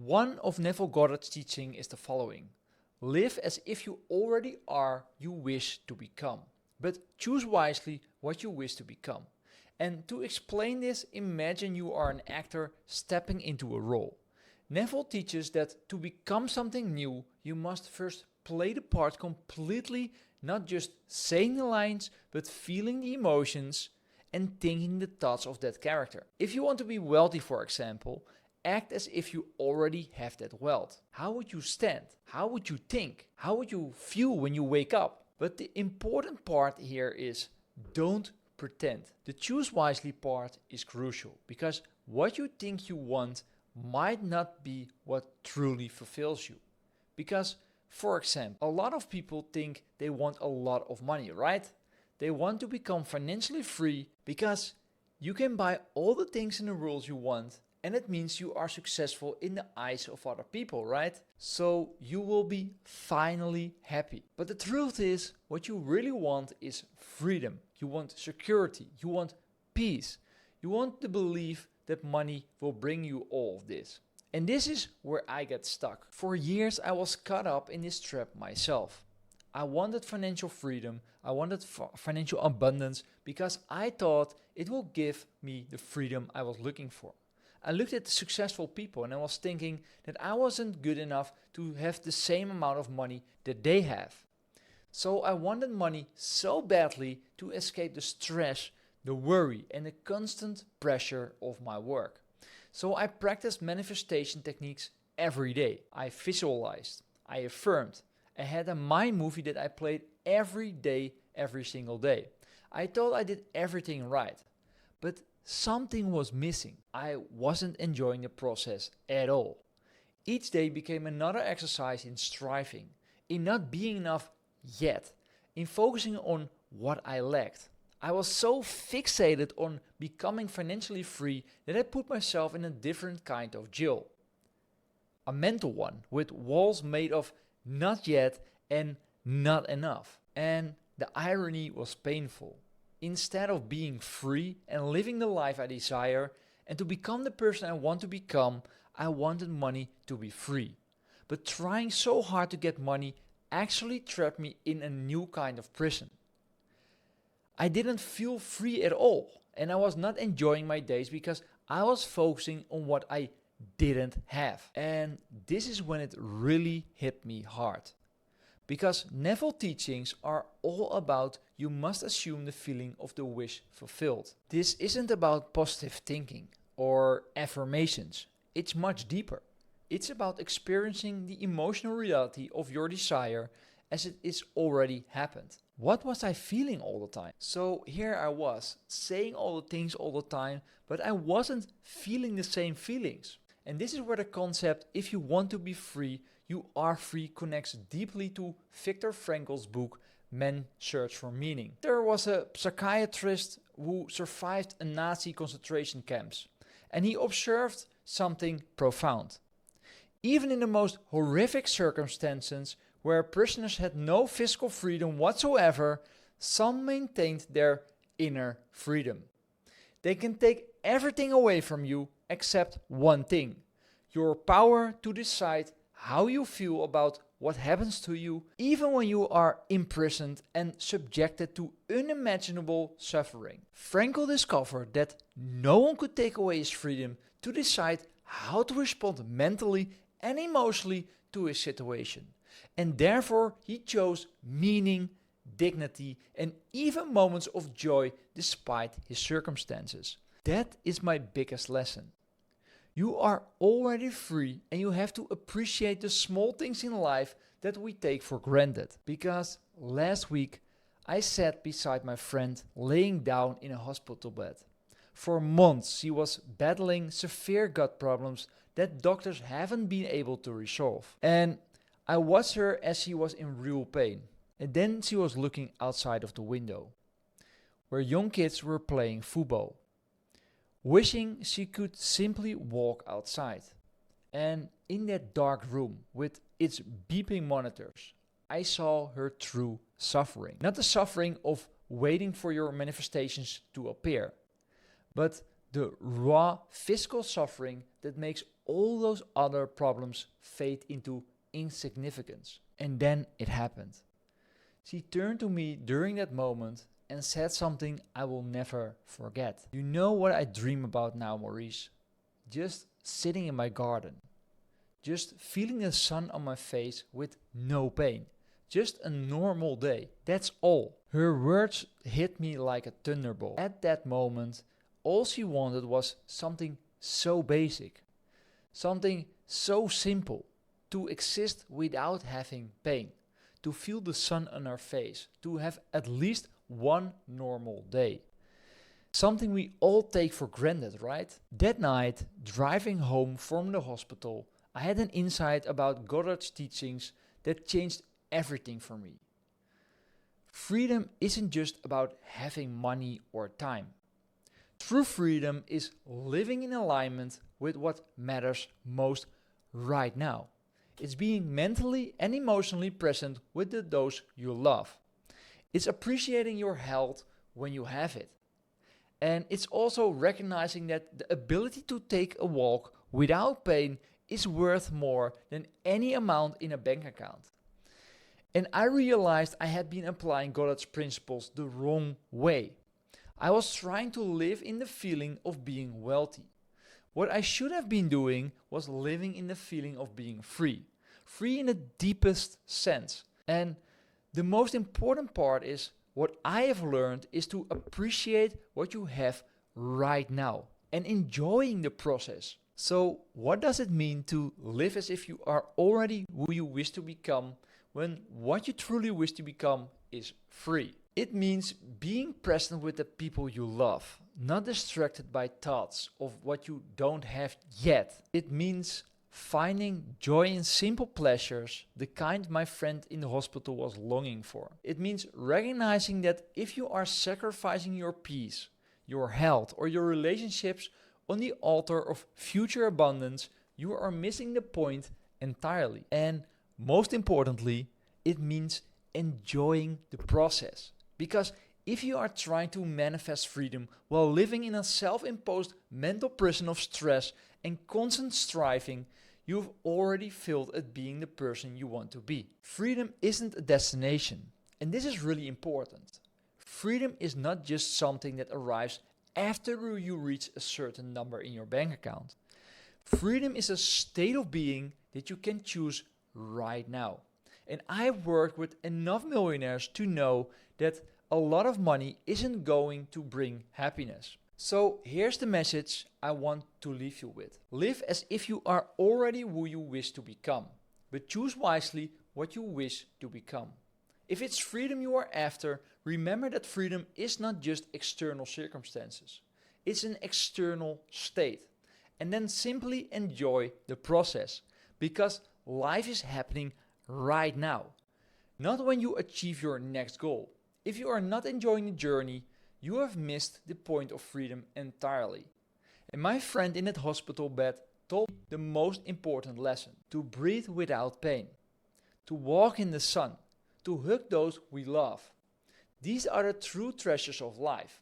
One of Neville Goddard's teaching is the following. Live as if you already are you wish to become, but choose wisely what you wish to become. And to explain this, imagine you are an actor stepping into a role. Neville teaches that to become something new, you must first play the part completely, not just saying the lines, but feeling the emotions and thinking the thoughts of that character. If you want to be wealthy, for example, act as if you already have that wealth. How would you stand? How would you think? How would you feel when you wake up? But the important part here is don't pretend. The choose wisely part is crucial because what you think you want might not be what truly fulfills you. Because, for example, a lot of people think they want a lot of money, right? They want to become financially free because you can buy all the things in the world you want, and it means you are successful in the eyes of other people, right? So you will be finally happy. But the truth is, what you really want is freedom. You want security. You want peace. You want the belief that money will bring you all of this. And this is where I get stuck. For years I was caught up in this trap myself. I wanted financial freedom. I wanted financial abundance because I thought it will give me the freedom I was looking for. I looked at the successful people and I was thinking that I wasn't good enough to have the same amount of money that they have. So I wanted money so badly to escape the stress, the worry and the constant pressure of my work. So I practiced manifestation techniques every day. I visualized, I affirmed, I had a mind movie that I played every day, every single day. I thought I did everything right, but something was missing. I wasn't enjoying the process at all. Each day became another exercise in striving, in not being enough yet, in focusing on what I lacked. I was so fixated on becoming financially free that I put myself in a different kind of jail. A mental one with walls made of not yet and not enough. And the irony was painful. Instead of being free and living the life I desire and to become the person I want to become, I wanted money to be free. But trying so hard to get money actually trapped me in a new kind of prison. I didn't feel free at all and I was not enjoying my days because I was focusing on what I didn't have. And this is when it really hit me hard. Because Neville teachings are all about you must assume the feeling of the wish fulfilled. This isn't about positive thinking or affirmations. It's much deeper. It's about experiencing the emotional reality of your desire as it is already happened. What was I feeling all the time? So here I was, saying all the things all the time, but I wasn't feeling the same feelings. And this is where the concept, if you want to be free, you are free, connects deeply to Viktor Frankl's book, Man's Search for Meaning. There was a psychiatrist who survived a Nazi concentration camps, and he observed something profound. Even in the most horrific circumstances, where prisoners had no physical freedom whatsoever, some maintained their inner freedom. They can take everything away from you except one thing: your power to decide how you feel about what happens to you, even when you are imprisoned and subjected to unimaginable suffering. Frankl discovered that no one could take away his freedom to decide how to respond mentally and emotionally to his situation. And therefore he chose meaning, dignity, and even moments of joy despite his circumstances. That is my biggest lesson. You are already free and you have to appreciate the small things in life that we take for granted. Because last week I sat beside my friend laying down in a hospital bed. For months she was battling severe gut problems that doctors haven't been able to resolve. And I watched her as she was in real pain. And then she was looking outside of the window, where young kids were playing football, wishing she could simply walk outside. And in that dark room with its beeping monitors, I saw her true suffering. Not the suffering of waiting for your manifestations to appear, but the raw physical suffering that makes all those other problems fade into insignificance. And then it happened. She turned to me during that moment and said something I will never forget. You know what I dream about now, Maurice? Just sitting in my garden. Just feeling the sun on my face with no pain. Just a normal day. That's all. Her words hit me like a thunderbolt. At that moment, all she wanted was something so basic. Something so simple. To exist without having pain. To feel the sun on her face. To have at least one normal day. Something we all take for granted, right? That night, driving home from the hospital, I had an insight about Goddard's teachings that changed everything for me. Freedom isn't just about having money or time. True freedom is living in alignment with what matters most right now. It's being mentally and emotionally present with those you love. It's appreciating your health when you have it. And it's also recognizing that the ability to take a walk without pain is worth more than any amount in a bank account. And I realized I had been applying Goddard's principles the wrong way. I was trying to live in the feeling of being wealthy. What I should have been doing was living in the feeling of being free. Free in the deepest sense. And the most important part is, what I have learned is to appreciate what you have right now and enjoying the process. So what does it mean to live as if you are already who you wish to become when what you truly wish to become is free? It means being present with the people you love, not distracted by thoughts of what you don't have yet. It means finding joy in simple pleasures, the kind my friend in the hospital was longing for. It means recognizing that if you are sacrificing your peace, your health, or your relationships on the altar of future abundance, you are missing the point entirely. And most importantly, it means enjoying the process. Because if you are trying to manifest freedom while living in a self-imposed mental prison of stress and constant striving, you've already failed at being the person you want to be. Freedom isn't a destination, and this is really important. Freedom is not just something that arrives after you reach a certain number in your bank account. Freedom is a state of being that you can choose right now. And I've worked with enough millionaires to know that a lot of money isn't going to bring happiness. So here's the message I want to leave you with. Live as if you are already who you wish to become, but choose wisely what you wish to become. If it's freedom you are after, remember that freedom is not just external circumstances. It's an external state. And then simply enjoy the process, because life is happening right now, not when you achieve your next goal. If you are not enjoying the journey, you have missed the point of freedom entirely. And my friend in that hospital bed told me the most important lesson: to breathe without pain, to walk in the sun, to hug those we love. These are the true treasures of life.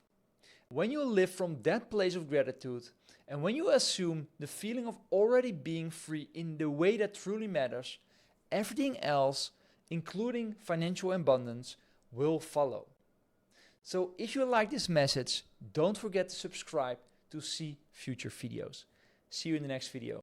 When you live from that place of gratitude, and when you assume the feeling of already being free in the way that truly matters, everything else, including financial abundance, will follow. So if you like this message, don't forget to subscribe to see future videos. See you in the next video.